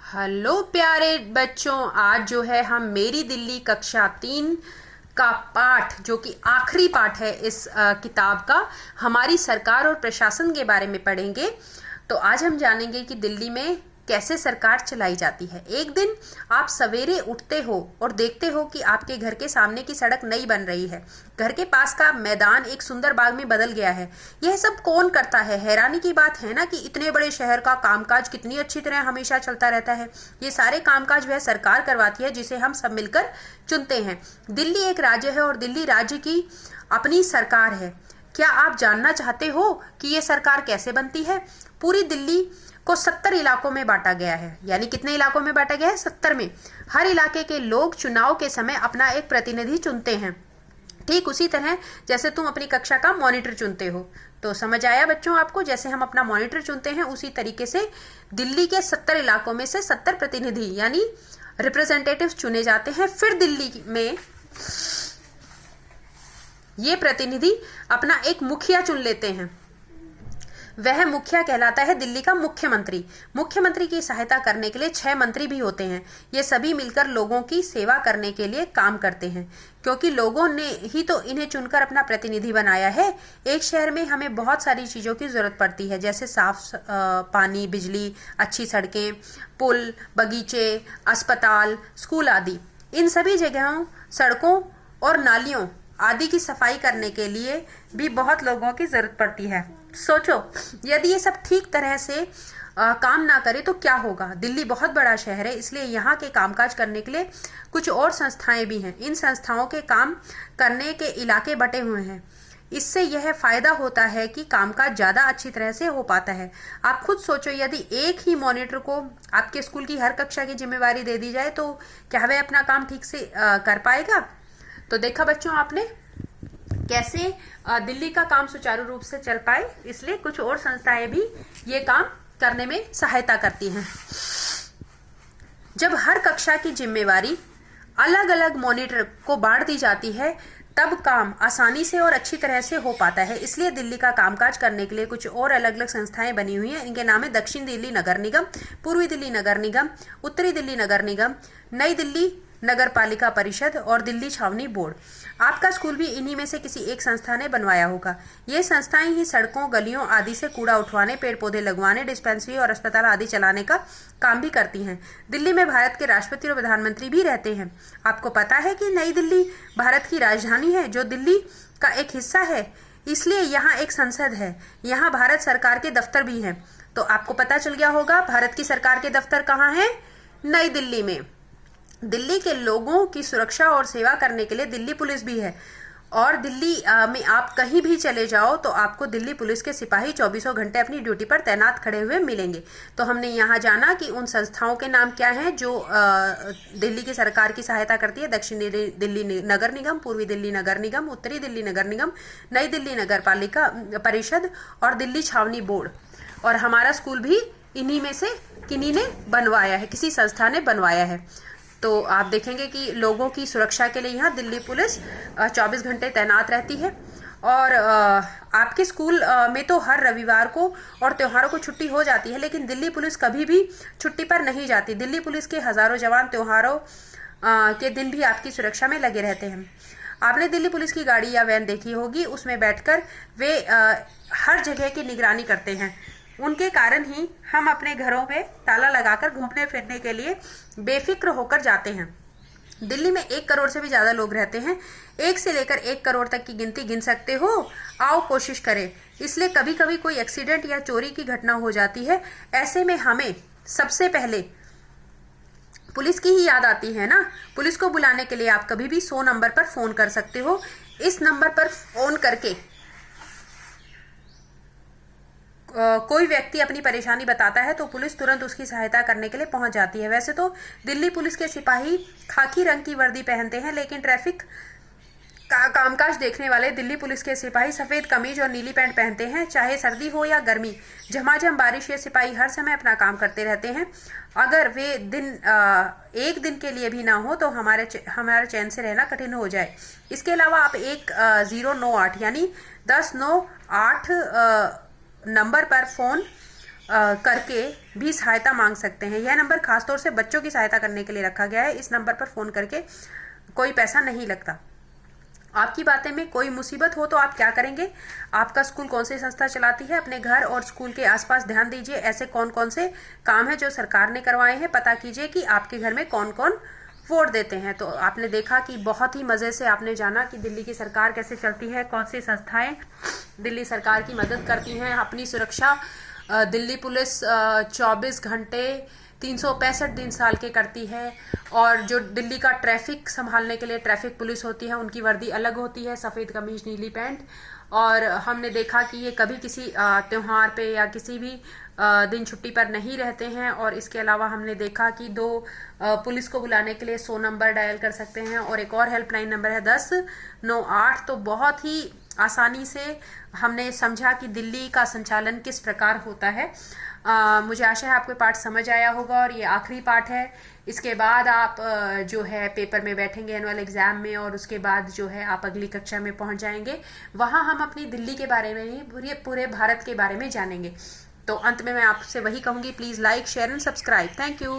Hello प्यारे बच्चों, आज जो है हम मेरी दिल्ली कक्षा 3 का पाठ, जो कि आखिरी पाठ है इस किताब का, हमारी सरकार और प्रशासन के बारे में पढ़ेंगे। तो आज हम जानेंगे कि दिल्ली में कैसे सरकार चलाई जाती है। एक दिन आप सवेरे उठते हो और देखते हो कि आपके घर के सामने की सड़क नई बन रही है। घर के पास का मैदान एक सुंदर बाग में बदल गया है। यह सब कौन करता है? हैरानी की बात है ना कि इतने बड़े शहर का कामकाज कितनी अच्छी तरह हमेशा चलता रहता है। ये सारे कामकाज वह सरकार करवाती है जिसे हम सब मिलकर चुनते हैं। दिल्ली एक राज्य है और दिल्ली राज्य की अपनी सरकार है। क्या आप जानना चाहते हो कि ये सरकार कैसे बनती है? पूरी दिल्ली को 70 इलाकों में बांटा गया है। यानी कितने इलाकों में बांटा गया है? 70 में। हर इलाके के लोग चुनाव के समय अपना एक प्रतिनिधि चुनते हैं, ठीक उसी तरह जैसे तुम अपनी कक्षा का मॉनिटर चुनते हो। तो समझ आया बच्चों आपको? जैसे हम अपना मॉनिटर चुनते हैं उसी तरीके से दिल्ली के 70 इलाकों में से 70 प्रतिनिधि यानी रिप्रेजेंटेटिव चुने जाते हैं। फिर दिल्ली में ये प्रतिनिधि अपना एक मुखिया चुन लेते हैं। वह मुखिया कहलाता है दिल्ली का मुख्यमंत्री। मुख्यमंत्री की सहायता करने के लिए 6 मंत्री भी होते हैं। ये सभी मिलकर लोगों की सेवा करने के लिए काम करते हैं, क्योंकि लोगों ने ही तो इन्हें चुनकर अपना प्रतिनिधि बनाया है। एक शहर में हमें बहुत सारी चीज़ों की जरूरत पड़ती है, जैसे साफ पानी, बिजली, अच्छी सड़कें, पुल, बगीचे, अस्पताल, स्कूल आदि। इन सभी जगहों, सड़कों और नालियों आदि की सफाई करने के लिए भी बहुत लोगों की जरूरत पड़ती है। सोचो, यदि ये सब ठीक तरह से काम ना करे तो क्या होगा? दिल्ली बहुत बड़ा शहर है, इसलिए यहाँ के कामकाज करने के लिए कुछ और संस्थाएं भी हैं। इन संस्थाओं के काम करने के इलाके बटे हुए हैं। इससे यह फायदा होता है कि कामकाज ज़्यादा अच्छी तरह से हो पाता है। आप खुद सोचो, यदि एक ही मॉनिटर को आपके स्कूल की हर कक्षा की जिम्मेवारी दे दी जाए तो क्या वह अपना काम ठीक से कर पाएगा? तो देखा बच्चों आपने कैसे दिल्ली का काम सुचारू रूप से चल पाए, इसलिए कुछ और संस्थाएं भी ये काम करने में सहायता करती हैं। जब हर कक्षा की जिम्मेवारी अलग अलग मॉनिटर को बांट दी जाती है तब काम आसानी से और अच्छी तरह से हो पाता है। इसलिए दिल्ली का कामकाज करने के लिए कुछ और अलग अलग संस्थाएं बनी हुई हैं। इनके नाम है दक्षिण दिल्ली नगर निगम, पूर्वी दिल्ली नगर निगम, उत्तरी दिल्ली नगर निगम, नई दिल्ली नगर पालिका परिषद और दिल्ली छावनी बोर्ड। आपका स्कूल भी इन्हीं में से किसी एक संस्था ने बनवाया होगा। ये संस्थाएं ही सड़कों, गलियों आदि से कूड़ा उठवाने, पेड़ पौधे लगवाने, डिस्पेंसरी और अस्पताल आदि चलाने का काम भी करती हैं। दिल्ली में भारत के राष्ट्रपति और प्रधानमंत्री भी रहते हैं। आपको पता है कि नई दिल्ली भारत की राजधानी है, जो दिल्ली का एक हिस्सा है, इसलिए यहाँ एक संसद है। यहाँ भारत सरकार के दफ्तर भी हैं। तो आपको पता चल गया होगा भारत की सरकार के दफ्तर कहाँ हैं? नई दिल्ली में। दिल्ली के लोगों की सुरक्षा और सेवा करने के लिए दिल्ली पुलिस भी है। और दिल्ली में आप कहीं भी चले जाओ तो आपको दिल्ली पुलिस के सिपाही 24 घंटे अपनी ड्यूटी पर तैनात खड़े हुए मिलेंगे। तो हमने यहाँ जाना कि उन संस्थाओं के नाम क्या हैं जो दिल्ली की सरकार की सहायता करती है। दक्षिण दिल्ली नगर निगम, पूर्वी दिल्ली नगर निगम, उत्तरी दिल्ली नगर निगम, नई दिल्ली नगर पालिका परिषद और दिल्ली छावनी बोर्ड। और हमारा स्कूल भी इन्हीं में से किन्हीं ने बनवाया है, किसी संस्था ने बनवाया है। तो आप देखेंगे कि लोगों की सुरक्षा के लिए यहाँ दिल्ली पुलिस 24 घंटे तैनात रहती है। और आपके स्कूल में तो हर रविवार को और त्योहारों को छुट्टी हो जाती है, लेकिन दिल्ली पुलिस कभी भी छुट्टी पर नहीं जाती। दिल्ली पुलिस के हजारों जवान त्योहारों के दिन भी आपकी सुरक्षा में लगे रहते हैं। आपने दिल्ली पुलिस की गाड़ी या वैन देखी होगी, उसमें बैठकर वे हर जगह की निगरानी करते हैं। उनके कारण ही हम अपने घरों में ताला लगाकर घूमने फिरने के लिए बेफिक्र होकर जाते हैं। दिल्ली में 1 करोड़ से भी ज्यादा लोग रहते हैं। 1 से लेकर 1 करोड़ तक की गिनती गिन सकते हो? आओ कोशिश करें। इसलिए कभी कभी कोई एक्सीडेंट या चोरी की घटना हो जाती है। ऐसे में हमें सबसे पहले पुलिस की ही याद आती है ना। पुलिस को बुलाने के लिए आप कभी भी 100 नंबर पर फोन कर सकते हो। इस नंबर पर फोन करके कोई व्यक्ति अपनी परेशानी बताता है तो पुलिस तुरंत उसकी सहायता करने के लिए पहुंच जाती है। वैसे तो दिल्ली पुलिस के सिपाही खाकी रंग की वर्दी पहनते हैं, लेकिन ट्रैफिक का कामकाज देखने वाले दिल्ली पुलिस के सिपाही सफेद कमीज और नीली पैंट पहनते हैं। चाहे सर्दी हो या गर्मी, झमाझम बारिश, ये सिपाही हर समय अपना काम करते रहते हैं। अगर वे एक दिन के लिए भी ना हो तो हमारे चैन से रहना कठिन हो जाए। इसके अलावा आप 1098 यानी 1098 नंबर पर फोन करके भी सहायता मांग सकते हैं। यह नंबर खासतौर से बच्चों की सहायता करने के लिए रखा गया है। इस नंबर पर फ़ोन करके कोई पैसा नहीं लगता। आपकी बातें में कोई मुसीबत हो तो आप क्या करेंगे? आपका स्कूल कौन सी संस्था चलाती है? अपने घर और स्कूल के आसपास ध्यान दीजिए। ऐसे कौन कौन से काम हैं जो सरकार ने करवाए हैं? पता कीजिए कि आपके घर में कौन कौन वोट देते हैं। तो आपने देखा कि बहुत ही मज़े से आपने जाना कि दिल्ली की सरकार कैसे चलती है, कौन सी संस्थाएं दिल्ली सरकार की मदद करती हैं। अपनी सुरक्षा दिल्ली पुलिस 24 घंटे 365 दिन साल के करती है। और जो दिल्ली का ट्रैफिक संभालने के लिए ट्रैफिक पुलिस होती है, उनकी वर्दी अलग होती है, सफ़ेद कमीज नीली पैंट। और हमने देखा कि ये कभी किसी त्यौहार पे या किसी भी दिन छुट्टी पर नहीं रहते हैं। और इसके अलावा हमने देखा कि 2 पुलिस को बुलाने के लिए 100 नंबर डायल कर सकते हैं और एक और हेल्पलाइन नंबर है 1098। तो बहुत ही आसानी से हमने समझा कि दिल्ली का संचालन किस प्रकार होता है। मुझे आशा है आपको पाठ समझ आया होगा और ये आखिरी पाठ है। इसके बाद आप जो है पेपर में बैठेंगे एनुअल एग्ज़ाम में, और उसके बाद जो है आप अगली कक्षा में पहुंच जाएंगे। वहां हम अपनी दिल्ली के बारे में नहीं, पूरे भारत के बारे में जानेंगे। तो अंत में मैं आपसे वही कहूँगी, please like, share and subscribe. Thank you.